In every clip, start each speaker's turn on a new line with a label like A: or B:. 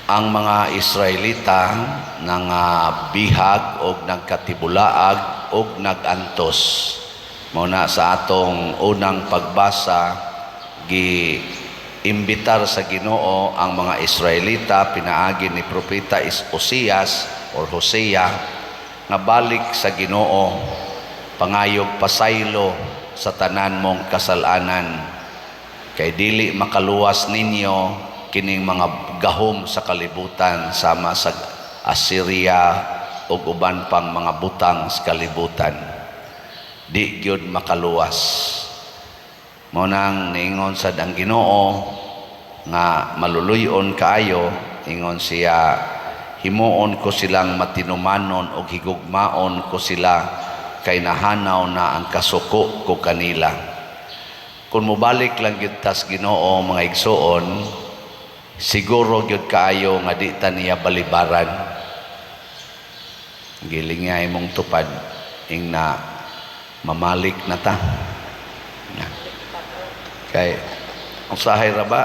A: ang mga Israelita bihag og nagkatibulaag og nagantos. Muna sa atong unang pagbasa, gi-imbitar sa Ginoo ang mga Israelita pinaagi ni propeta Osias or Hosea nga balik sa Ginoo, pangayog pasaylo sa tanan mong kasalanan, kay dili makaluwas ninyo kining mga gahom sa kalibutan sama sa Assyria ug uban pang mga butang sa kalibutan. Di gyud makaluwas. Mao nang niingon sad ang Ginoo nga maluluyon kaayo, ingon siya, himuon ko silang matinumanon ug higugmaon ko sila, kay nahanaw na ang kasuko ko kanila. Kung mobalik lang gyud tas Ginoo mga igsoon, siguro gyud kaayo nga di ta niya balibaran. Giling nga imong tupad ing na mamalik na ta. Kay usahay ra ba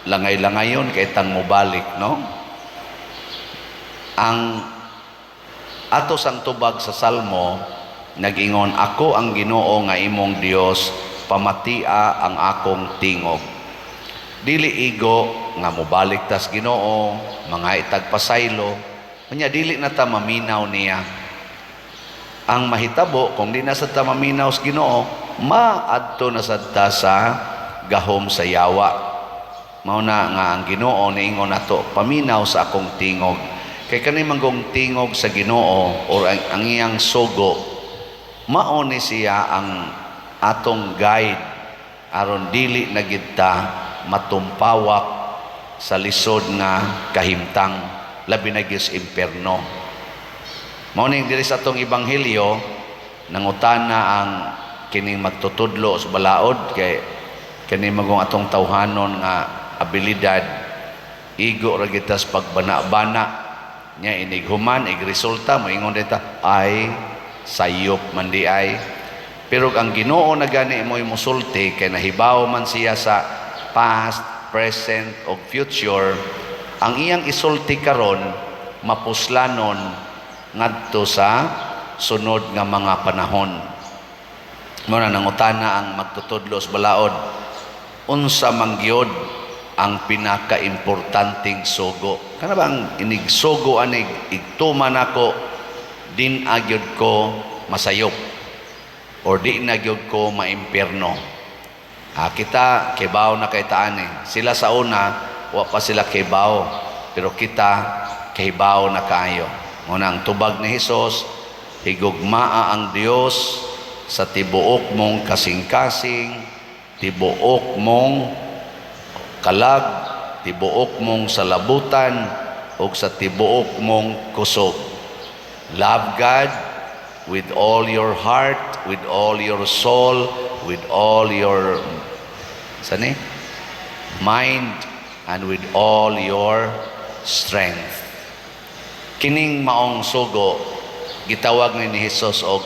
A: langay-langayon kay tang mobalik, no? Ang ato sang tubag sa Salmo nag-ingon, ako ang Ginoo nga imong Dios, pamatia ang akong tingog. Dili igo nga mobalik tas Ginoo, mga itagpasaylo, kanya dili na ta maminaw niya. Ang mahitabo, kung di na sa ta maminaw sa Ginoo, maadto na sa ta sa gahom sa yawa. Mao na nga ang Ginoo niingon nato, paminaw sa akong tingog. Kay kani manggong tingog sa Ginoo or ang iyang sugo, mao ni siya ang atong guide aron dili na gid ta matumpawak sa lisod nga kahimtang, labi na gyud sa impierno. Mao ning diri sa atong ebanghelyo nangutana ang kining magtutudlo sa balaod, kay kini magong atong tawhanon nga abilidad igo ra kita sa pagbana-bana nya, inighuman igresulta moingon dita ay sayop man di ay. Pero ang Ginoo na gani mo musulti, kay nahibaw man siya sa past, present o future, ang iyang isulti karon mapuslanon ngadto sa sunod nga mga panahon. Muna nangutana ang magtutudlo sa balaod, unsa man gyud ang pinaka-importanting sugo? Kana bang inigsugo anig igtuman ako din agyod ko masayop or di na gyud ko maimpierno? Kita kibaw na kay taani. Sila sa una wa pa sila kibaw, pero kita kibaw na kayo. Muna ang tubag ni Hesus, higugmaa ang Dios sa tibuok mong kasing-kasing, tibuok mong kalag, tibuok mong salabutan, o sa tibuok mong kusog. Love God with all your heart, with all your soul, with all your mind, and with all your strength. Kining maong sugo gitawag ni Hesus og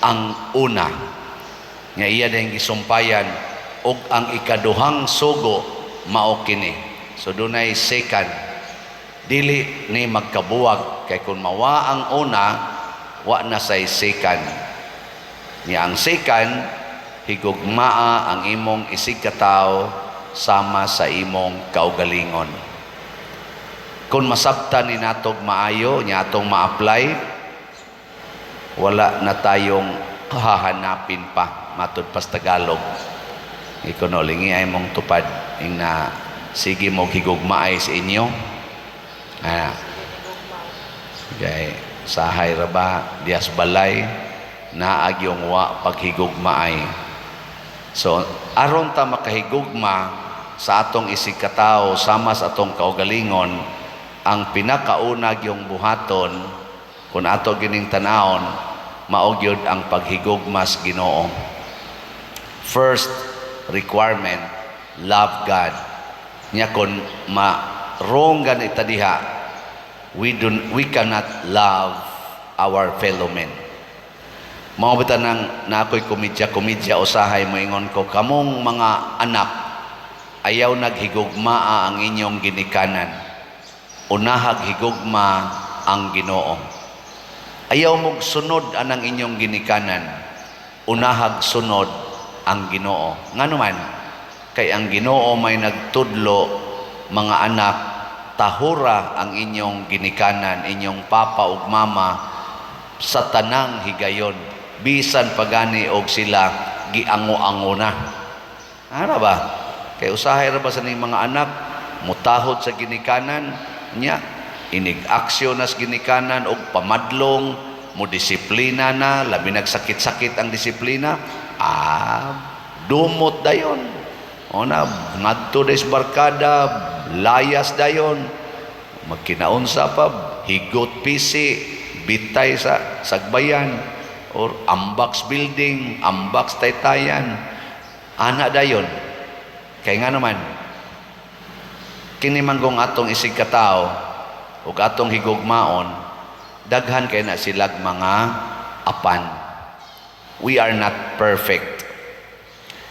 A: ang una nga iya dahing gisumpayan, og ang ikaduhang sugo mao kini. So dunay second, dili ni magkabuwag, kay kung mawa ang una wa na say second niya. Ang second, higugmaa ang imong isig katawo sama sa imong kaugalingon. Kung masabtan ni natog maayo niya atong ma-apply, wala na tayong hahanapin pa matud pas Tagalog. Ikonolingi ay mong tupad ing na sige mo higugmaay sa inyo. Okay, sahay ra ba dias balay naag yung wa paghigugmaay. So aron ta makahigugma sa atong isig katawo sama sa atong kaugalingon, ang pinakaunag yung buhaton kung ato gining tanawon mao gyud ang paghigugma sa Ginoo. First requirement, love God. Nya kun ma-wrong ganita diha, we cannot love our fellow men. Mao bitaw nang nakoy komedya usahay mo ingon ko, kamong mga anak ayaw naghigugmaa ang inyong ginikanan. unahag higugma ang Ginoo. Ayaw mong sunod anang inyong ginikanan, unahag sunod ang Ginoo. Nga naman, kay ang Ginoo may nagtudlo, mga anak, tahura ang inyong ginikanan, inyong papa ug mama sa tanang higayon, bisan pagani og sila giango-ango na. Ano ba? Kay usahay ra ba sa ning mga anak mutahod sa ginikanan nya, inig-aksyon nas ginikanan og pamadlong, mo disiplina na, labi nagsakit-sakit ang disiplina, dumot dayon. O na, ngadto des barkada, layas dayon, magkinaunsa pa, higot pisi, bitay sa sagbayan, or ambaks building, ambaks taytayan, ana dayon. Kaya nga naman, kinimanggong atong isig katao, ug atong higugmaon, daghan kay na silag mga apan. We are not perfect,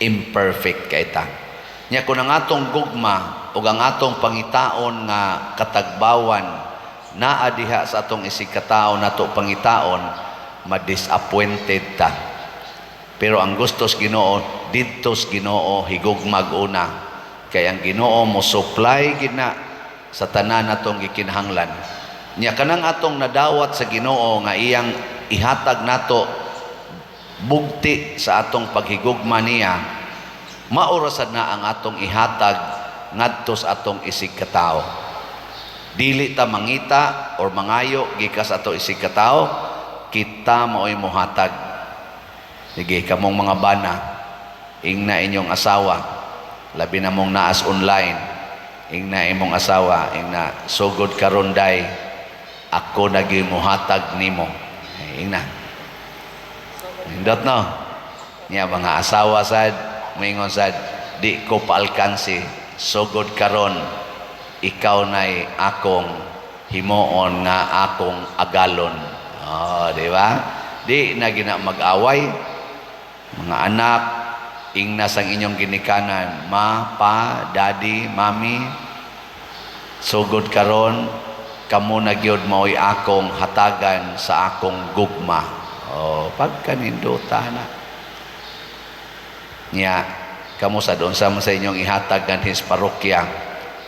A: imperfect kay ta. Nya kung ang atong gugma ug ang atong pangitaon nga katagbawan naa diha sa atong isig katao nato pangitaon, ma-disappointed ta. Pero ang gustos Ginoo, didtos Ginoo higugmag una. Kay ang Ginoo mo supply gina sa tanan natong gikinahanglan. Nya kanang atong nadawat sa Ginoo nga iyang ihatag nato bugti sa atong paghigugma niya, maurasad na ang atong ihatag ngadto sa atong isig katao. Dili ta mangita or mangayo gikas ato isig katao, kita mao'y muhatag. Sige, kamong mga bana, ingna inyong asawa, labi na mong naas online, ingna imong asawa, ingna sugod karon day, ako nagimuhatag nimo. Ingna. Indot no. Niya mga asawa sad, moingon sad, di ko paalkansi, sugod karon, ikaw na'y akong himuon nga akong agalon. Oh, di ba? Di na gina mag-away. Mga anak, ingna sang inyong ginikanan, ma, pa, daddy, mami, sugod karon, kamo na gyud mao'y akong hatagan sa akong gugma. Oh, pagkaninduta na. Nya, kamo sa doon sa inyong ihatag kanhis parokya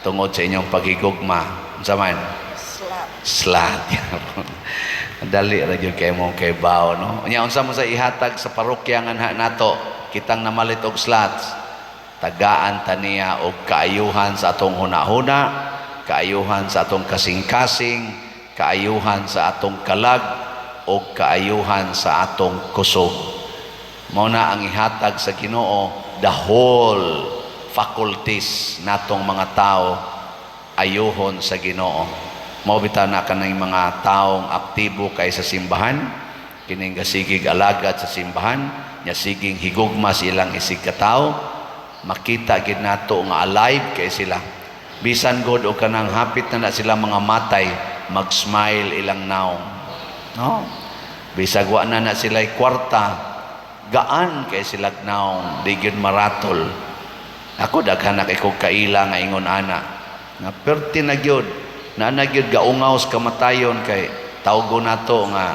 A: tungod sa inyong paghigugma. Unsa man? Slat. Dali ra gyud kay mo kay bao, no? Nya unsa man sa ihatag sa parokya nga nato, kitang namalit og slots. Tagaan ta niya og kaayuhan sa atong hunahuna, kaayuhan sa atong kasing-kasing, kaayuhan sa atong kalag, o kaayuhan sa atong kusog. Mao na ang ihatag sa Ginoo, the whole faculties natong mga tao ayuhon sa Ginoo. Mao bitaw na kanang mga taong aktibo kay sa simbahan, kining gasigig alagad sa simbahan, nya siging higugma silang isig katao, makita gid nato nga alive kay sila. Bisan god o kanang hapit na sila mga matay, mag-smile ilang naong. No? Bisag wa na sila'y kwarta, gaan kay sila naong, di gyud maratol. Ako daghan na kay kog kaila nga ingon ana, nga perti na gyud, na gyud gaungaw sa kamatayon kay tawgo nato nga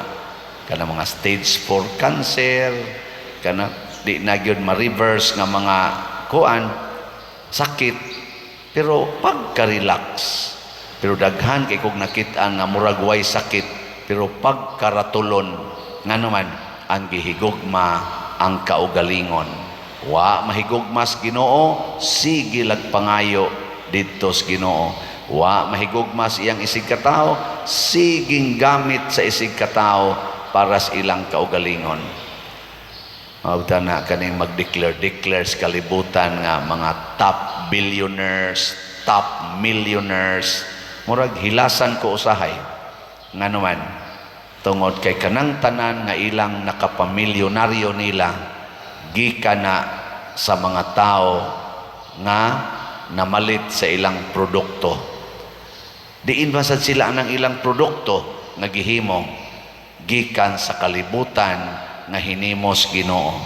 A: kana mga stage 4 cancer, kana di na gyud ma-reverse nga mga kuan sakit, pero pagka-relax. Pero daghan kay kog nakita nga murag way sakit, pero pagkaratulon nga naman ang gihigugma ang kaugalingon. Wa mahigugmas Ginoo, sige lag pangayo didto sa Ginoo. Wa mahigugmas iyang isig katao, siging gamit sa isig katao para sa ilang kaugalingon. Mabta na kaning mag-declare sa kalibutan nga mga top billionaires, top millionaires, murag hilasan ko usahay. Nga naman, tungod kay kanang tanan nga ilang nakapamilyonaryo nila, gikan na sa mga tao nga namalit sa ilang produkto. Diin ba sad sila ng ilang produkto nga gihimo gikan sa kalibutan nga hinimos Ginoo.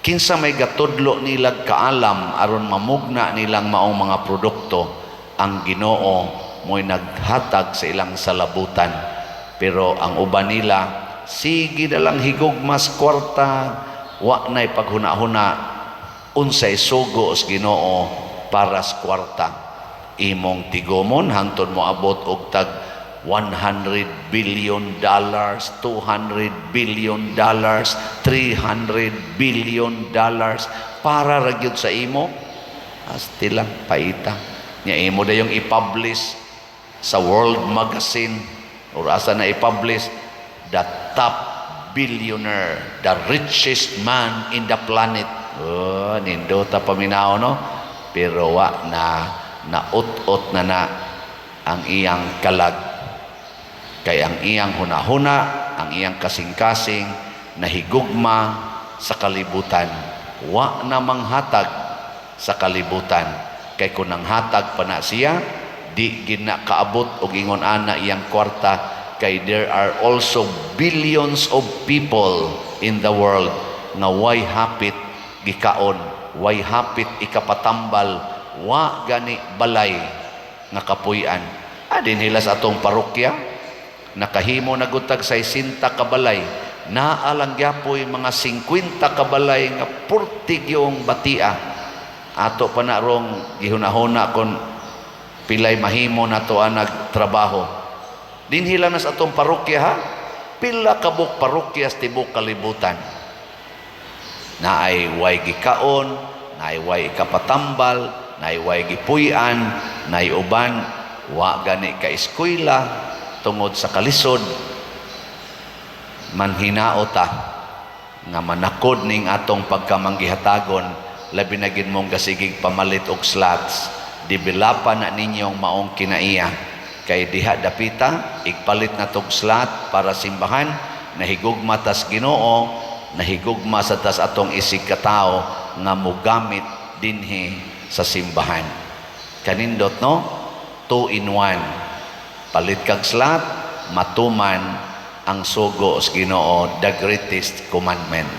A: Kinsa may gatudlo nila kaalam aron mamugna nilang maong mga produkto, ang Ginoo mo'y naghatag sa ilang salabutan. Pero ang uban nila, sige na lang higugmas kwarta, wa na'y paghuna-huna, unsay sugo sa Ginoo para sa kwarta. Imong tigomon, hangtod mo abot og tag $100 billion, $200 billion, $300 billion para ragyod sa imo. Asti lang, paita. Nya imo da yung i-publish sa World Magazine, o asa na i-publish, the top billionaire, the richest man in the planet. Oh, nindota paminaw, no? Pero wa na, naut-ut na ang iyang kalag. Kay ang iyang hunahuna, ang iyang kasing-kasing, nahigugma sa kalibutan. Wa na manghatag sa kalibutan. Kay kung nang hatag pa na siya, di gina kaabot og ingon ana iyang kwarta. Kay there are also billions of people in the world nga way hapit gikaon, way hapit ikapatambal, wa gani balay nga kapuy-an. Adin hilas atong parokya, nakahimo na gutag sa 60 kabalay, naalang gyapoy mga 50 kabalay nga purtig yung batia. Ato pa na rong gihunahuna kon pilay mahimo na to ang nagtrabaho. Dinhila na sa atong parokya, ha? Pila kabuk parokya sa tibok kalibutan. Naay way gikaon, naay way kapatambal, naay way gipuy-an, naay uban wa gani ka eskwela tungod sa kalisod. Manhinaota nga manakod ning atong pagkamanggihatagon, labi na gid mong gasigig pamalit og slots. Developan na ninyong maong kinaiya, kay diha dapita igpalit na tog slot para simbahan, nahigugma tas Ginoo, nahigugma sa tas atong isig katao nga mogamit dinhi sa simbahan. Kanindot, no? 2 in 1. Palit kag slot, matuman ang sugo sa Ginoo, the greatest commandment.